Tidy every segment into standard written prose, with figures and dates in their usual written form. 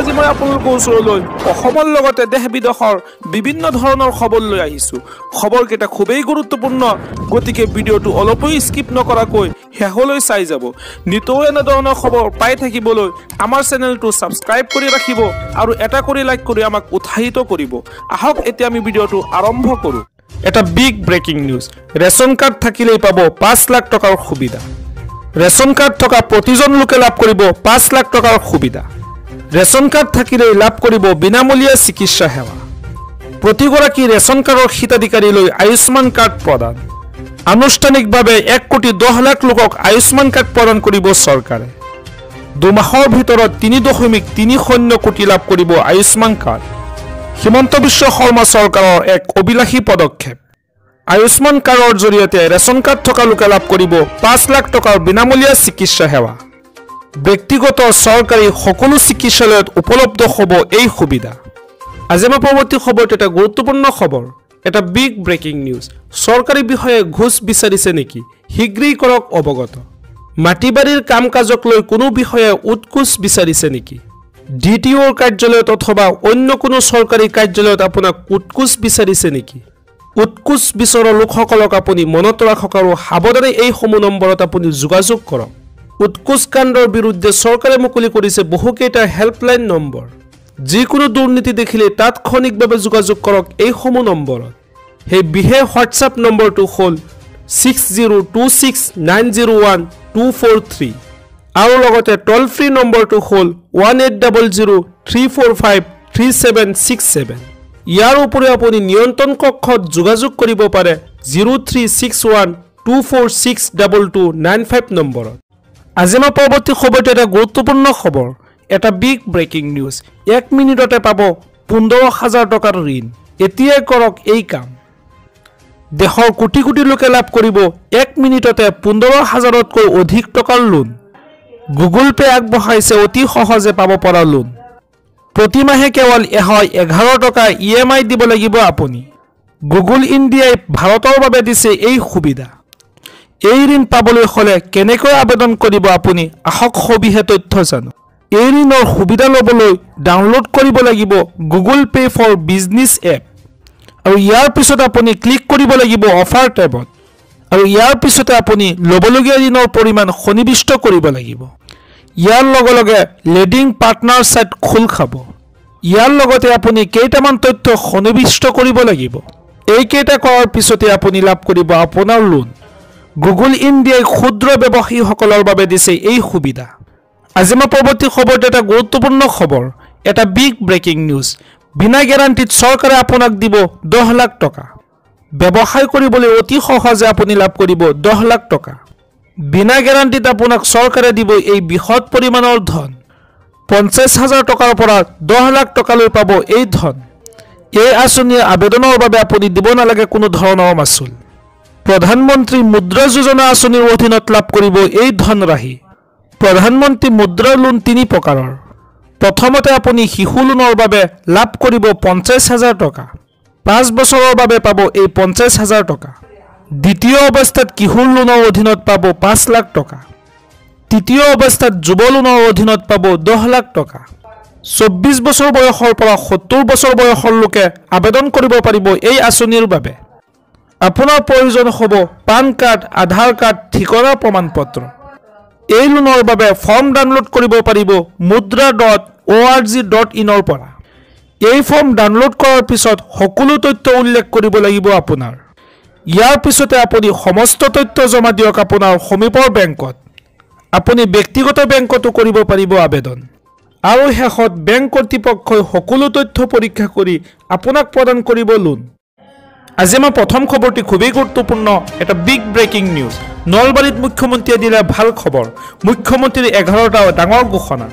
আজি মই আপোনালোকৰ ওচৰলৈ অসমৰ লগতে দেশ বিদেশৰ বিভিন্ন ধৰণৰ খবৰ লৈ আহিছোঁ। খবৰকেইটা খুবেই গুৰুত্বপূৰ্ণ, গতিকে ভিডিঅ'টো অলপো স্কিপ নকৰাকৈ শেষলৈ চাই যাব। নিতৌ এনেধৰণৰ খবৰ পাই থাকিবলৈ আমাৰ চেনেলটো ছাবস্ক্ৰাইব কৰি ৰাখিব আৰু এটা কৰি লাইক কৰি আমাক উৎসাহিত কৰিব। আহক এতিয়া আমি ভিডিঅ'টো আৰম্ভ কৰোঁ। এটা big breaking news. Ration card থাকিলেই পাব 5 লাখ টকাৰ সুবিধা। ৰেচন কাৰ্ড থকা প্ৰতিজন লোকে লাভ কৰিব 5 লাখ টকাৰ সুবিধা। ৰেচন কাৰ্ড থাকিলেই লাভ কৰিব বিনামূলীয়া চিকিৎসা সেৱা। প্ৰতিগৰাকী ৰেচন কাৰ্ডৰ হিতাধিকাৰীলৈ আয়ুষ্মান কাৰ্ড প্ৰদান। আনুষ্ঠানিকভাৱে 1,10,00,000 লোকক আয়ুষ্মান কাৰ্ড প্ৰদান কৰিব চৰকাৰে। 2 মাহৰ ভিতৰত 3.30 কোটি লাভ কৰিব আয়ুষ্মান কাৰ্ড। হিমন্ত বিশ্ব শৰ্মা চৰকাৰৰ এক অভিলাষী পদক্ষেপ। আয়ুষ্মান কাৰ্ডৰ জৰিয়তে ৰেচন কাৰ্ড থকা লোকে লাভ কৰিব 5 লাখ টকাৰ বিনামূলীয়া চিকিৎসা সেৱা। ব্যক্তিগত চৰকাৰী সকলো চিকিৎসালয়ত উপলব্ধ হ'ব এই সুবিধা। আজি আমাৰ পৰৱৰ্তী খবৰটো এটা গুৰুত্বপূৰ্ণ খবৰ, এটা বিগ ব্ৰেকিং নিউজ। চৰকাৰী বিষয়ে ঘোষ বিচাৰিছে নেকি? শীঘ্ৰেই কৰক অৱগত। মাটি বাৰীৰ কাম কাজক লৈ কোনো বিষয়ে উৎকোচ বিচাৰিছে নেকি? DTOৰ কাৰ্যালয়ত অথবা অন্য কোনো চৰকাৰী কাৰ্যালয়ত আপোনাক উৎকোচ বিচাৰিছে নেকি? উৎকোচ বিচৰা লোকসকলক আপুনি মনত ৰাখক আৰু সাৱধানে এইসমূহ নম্বৰত আপুনি যোগাযোগ কৰক। উৎকোচ কাণ্ডৰ বিৰুদ্ধে চৰকাৰে মুকলি কৰিছে বহুকেইটা হেল্পলাইন নম্বৰ। যিকোনো দুৰ্নীতি দেখিলে তাৎক্ষণিকভাৱে যোগাযোগ কৰক এইসমূহ নম্বৰত। সেই বিশেষ হোৱাটছআপ নম্বৰটো হ'ল 6026901243 আৰু লগতে টল ফ্ৰী নম্বৰটো হ'ল 180034536767। ইয়াৰ উপৰিও আপুনি নিয়ন্ত্ৰণ কক্ষত যোগাযোগ কৰিব পাৰে 0361246229 নম্বৰত। আজি আমাৰ পৰৱৰ্তী খবৰটো এটা গুৰুত্বপূৰ্ণ খবৰ, এটা বিগ ব্ৰেকিং নিউজ। 1 মিনিটতে পাব 15,000 টকাৰ ঋণ। এতিয়াই কৰক এই কাম। দেশৰ কোটি কোটি লোকে লাভ কৰিব 1 মিনিটতে 15,000তকৈ অধিক টকাৰ লোন। গুগল পে আগবঢ়াইছে অতি সহজে পাব পৰা লোন। প্ৰতিমাহে কেৱল 11 টকা EMI দিব লাগিব আপুনি। গুগল ইণ্ডিয়াই ভাৰতৰ বাবে দিছে এই সুবিধা। এই ঋণ পাবলৈ হ'লে কেনেকৈ আবেদন কৰিব আপুনি? আহক সবিশেষ তথ্য জানো। এই ঋণৰ সুবিধা ল'বলৈ ডাউনলোড কৰিব লাগিব Google Pay for business app আৰু ইয়াৰ পিছত আপুনি ক্লিক কৰিব লাগিব অফাৰ টেবত আৰু ইয়াৰ পিছতে আপুনি ল'বলগীয়া ঋণৰ পৰিমাণ সন্নিৱিষ্ট কৰিব লাগিব। ইয়াৰ লগে লগে লেডিং পাৰ্টনাৰ ছাইট খোল খাব। ইয়াৰ লগতে আপুনি কেইটামান তথ্য সন্নিৱিষ্ট কৰিব লাগিব। এইকেইটা কৰাৰ পিছতে আপুনি লাভ কৰিব আপোনাৰ লোন। গুগল ইণ্ডিয়াই ক্ষুদ্ৰ ব্যৱসায়ীসকলৰ বাবে দিছে এই সুবিধা। আজি আমাৰ পৰৱৰ্তী খবৰটো এটা গুৰুত্বপূৰ্ণ খবৰ, এটা বিগ ব্ৰেকিং নিউজ। বিনা গেৰাণ্টিত চৰকাৰে আপোনাক দিব 10 লাখ টকা। ব্যৱসায় কৰিবলৈ অতি সহজে আপুনি লাভ কৰিব 10 লাখ টকা। বিনা গেৰাণ্টিত আপোনাক চৰকাৰে দিব এই বৃহৎ পৰিমাণৰ ধন। 50,000 টকাৰ পৰা 10 লাখ টকালৈ পাব এই ধন। এই আঁচনিৰ আবেদনৰ বাবে আপুনি দিব নালাগে কোনো ধৰণৰ মাচুল। প্ৰধানমন্ত্ৰী মুদ্ৰা যোজনা আঁচনিৰ অধীনত লাভ কৰিব এই ধনৰাশি। প্ৰধানমন্ত্ৰী মুদ্ৰা লোন 3 প্ৰকাৰৰ। প্ৰথমতে আপুনি শিশু লোনৰ বাবে লাভ কৰিব 50,000 টকা। 5 বছৰৰ বাবে পাব এই 50,000 টকা। দ্বিতীয় অৱস্থাত কিশোৰ লোনৰ অধীনত পাব 5 লাখ টকা। তৃতীয় অৱস্থাত যুৱ লোনৰ অধীনত পাব 10 লাখ টকা। 24 বছৰ বয়সৰ পৰা 70 বছৰ বয়সৰ লোকে আবেদন কৰিব পাৰিব এই আঁচনিৰ বাবে। আপোনাৰ প্ৰয়োজন হ'ব পান কাৰ্ড, আধাৰ কাৰ্ড, ঠিকনাৰ প্ৰমাণপত্ৰ। এই লোনৰ বাবে ফৰ্ম ডাউনলোড কৰিব পাৰিব mudra.org.in পৰা। এই ফৰ্ম ডাউনলোড কৰাৰ পিছত সকলো তথ্য উল্লেখ কৰিব লাগিব আপোনাৰ। ইয়াৰ পিছতে আপুনি সমস্ত তথ্য জমা দিয়ক আপোনাৰ সমীপৰ বেংকত। আপুনি ব্যক্তিগত বেংকতো কৰিব পাৰিব আবেদন। আৰু শেষত বেংক কৰ্তৃপক্ষই সকলো তথ্য পৰীক্ষা কৰি আপোনাক প্ৰদান কৰিব লোন। আজি আমাৰ প্ৰথম খবৰটি খুবেই গুৰুত্বপূৰ্ণ, এটা বিগ ব্ৰেকিং নিউজ। নলবাৰীত মুখ্যমন্ত্ৰীয়ে দিলে ভাল খবৰ। মুখ্যমন্ত্ৰীৰ 11টা ডাঙৰ ঘোষণা।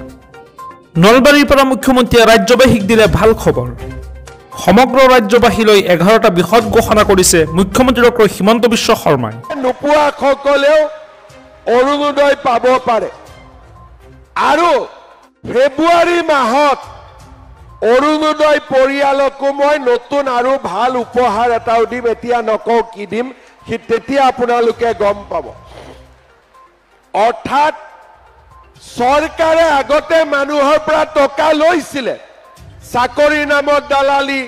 নলবাৰীৰ পৰা মুখ্যমন্ত্ৰীয়ে ৰাজ্যবাসীক দিলে ভাল খবৰ। সমগ্ৰ ৰাজ্যবাসীলৈ 11টা বৃহৎ ঘোষণা কৰিছে মুখ্যমন্ত্ৰী ডক্টৰ হিমন্ত বিশ্ব শৰ্মাই। নোপোৱাসকলেও অৰুণোদয় পাব পাৰে আৰু ফেব্ৰুৱাৰী মাহত অৰুণোদয় পৰিয়ালকো মই নতুন আৰু ভাল উপহাৰ এটাও দিম। এতিয়া নকওঁ কি দিম, তেতিয়া আপোনালোকে গম পাব। অৰ্থাৎ চৰকাৰে আগতে মানুহৰ পৰা টকা লৈছিলে চাকৰি নামত দালালি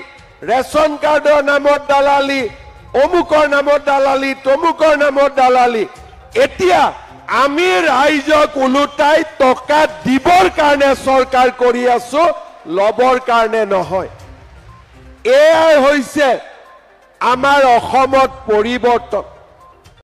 ৰেচন কাৰ্ডৰ নামত দালালি অমুকৰ নামত দালালি তমুকৰ নামত দালালি এতিয়া আমি ৰাইজক উলুটাই টকা দিবৰ কাৰণে চৰকাৰ কৰি আছো লবৰ কাৰণে নহয় এয়াই হৈছে আমাৰ অসমত পৰিৱৰ্তন